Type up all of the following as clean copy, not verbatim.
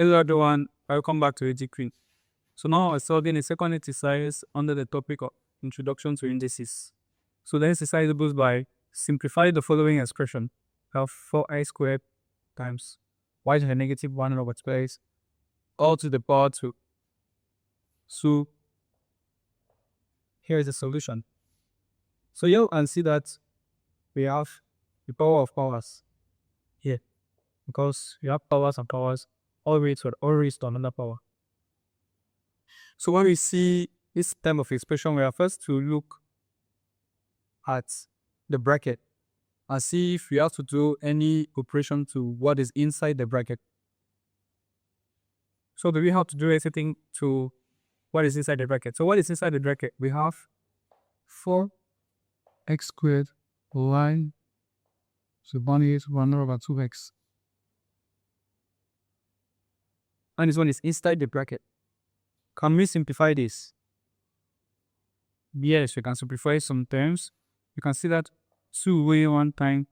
Hello everyone, welcome back to Educlynk. So now we're solving a second exercise under the topic of Introduction to Indices. So the exercise goes by simplify the following expression. We have 4i squared times y to the negative 1 over squares all to the power 2. So here is the solution. So here you can see that we have the power of powers here because we have powers and powers all raised to another power. So when we see this type of expression, we are first to look at the bracket and see if we have to do any operation to what is inside the bracket. So do we have to do anything to what is inside the bracket? So what is inside the bracket? We have 4x squared y so 1 is 1 over 2x. And this one is inside the bracket. Can we simplify this? Yes, we can simplify some terms. You can see that 2 way 1 time,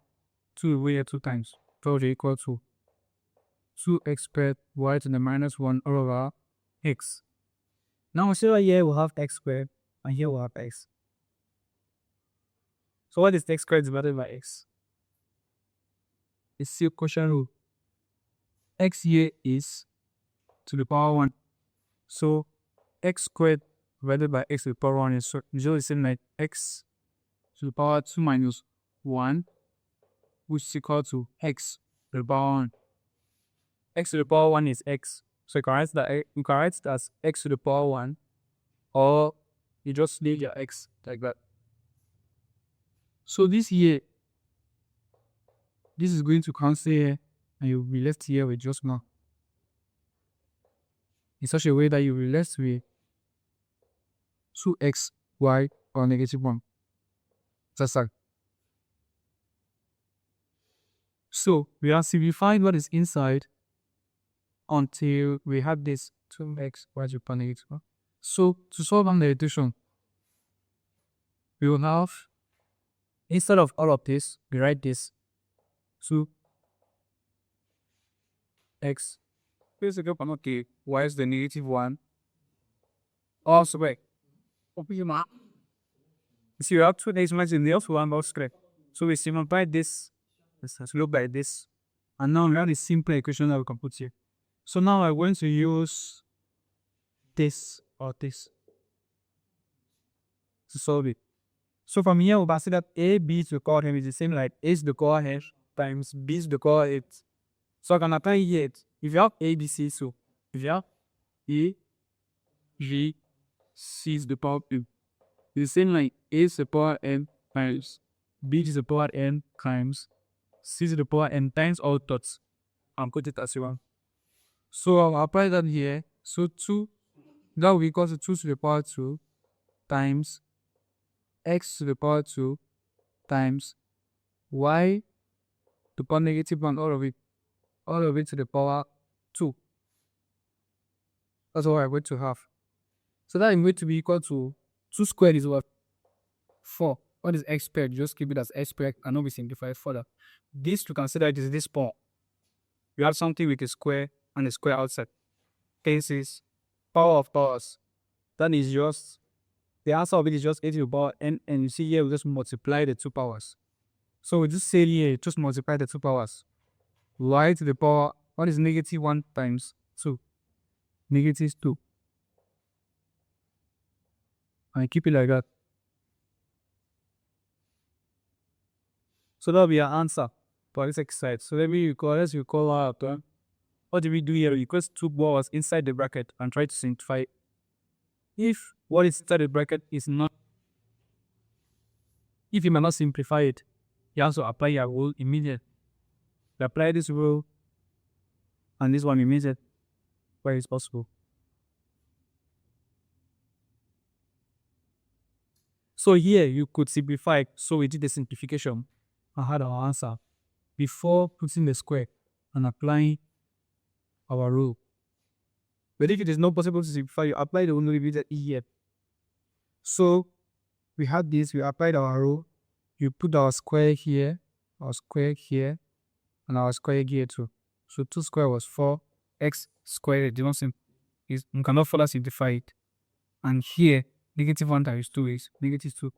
2 way 2 times, will equal to 2x squared y to the minus 1 over x. Now, see right here we have x squared and here we have x. So what is x squared divided by x? It's still quotient rule. X here is to the power 1. So x squared divided by x to the power 1 is usually the same like x to the power 2 minus 1, which is equal to x to the power 1. X to the power 1 is x. So you can write it as x to the power 1, or you just leave your x like that. So this here, this is going to cancel here, and you'll be left here with just 1. In such a way that you will be left with 2x, y, or negative 1. That's all. So we have simplified what is inside until we have this 2x, y to the power negative 1. So to solve the equation, we will have, instead of all of this, we write this 2x. Basically, okay, y is the negative 1. Also, wait. So you have 2 decimals in the also 1 box square. So we simplify this. Let's look by this. And now we have the simple equation that we can put here. So now I'm going to use this or this to solve it. So from here, we can see that a, b to the power m is the same like a to the power m times b to the power 8. So I can apply here. If you have a, b, c, so if you have a, b, c to the power m, it's the same like a to the power n times b to the power n times c to the power n times all dots and put it as 1. So I'll apply that here. So 2, that will be equal to 2 to the power 2 times x to the power 2 times y to the power negative 1, all of it to the power 2. That's what I'm going to have. So that is going to be equal to 2 squared is what? 4. What is x squared? Just keep it as x squared and not be simplified further. This to consider it is this part. You have something with a square and a square outside. This is power of powers. That is just, the answer of it is just a to the power n, and you see here we just multiply the 2 powers. So we just say here, just multiply the 2 powers. Y to the power, what is negative 1 times 2? Negative 2. And keep it like that. So that will be our answer for this exercise. So let me recall out. What did we do here? We equals 2 powers inside the bracket and try to simplify. If what is inside the bracket is not, if you may not simplify it, you also apply your rule immediately. You apply this rule and this one immediately where it's possible. So here you could simplify. So we did the simplification and had our answer before putting the square and applying our rule. But if it is not possible to simplify, you apply the rule immediately here. So we had this, we applied our rule, you put our square here, and our square here too. So 2 square was 4, x squared, the same is we cannot further simplify it. And here, negative 1 times 2 is negative 2.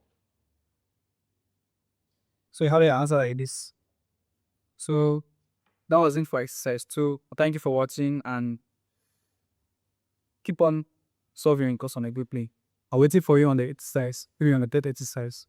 So you have the answer like this. So that was it for exercise 2. Thank you for watching and keep on solving your course on a good play. I'm waiting for you on the exercise, maybe on the third exercise.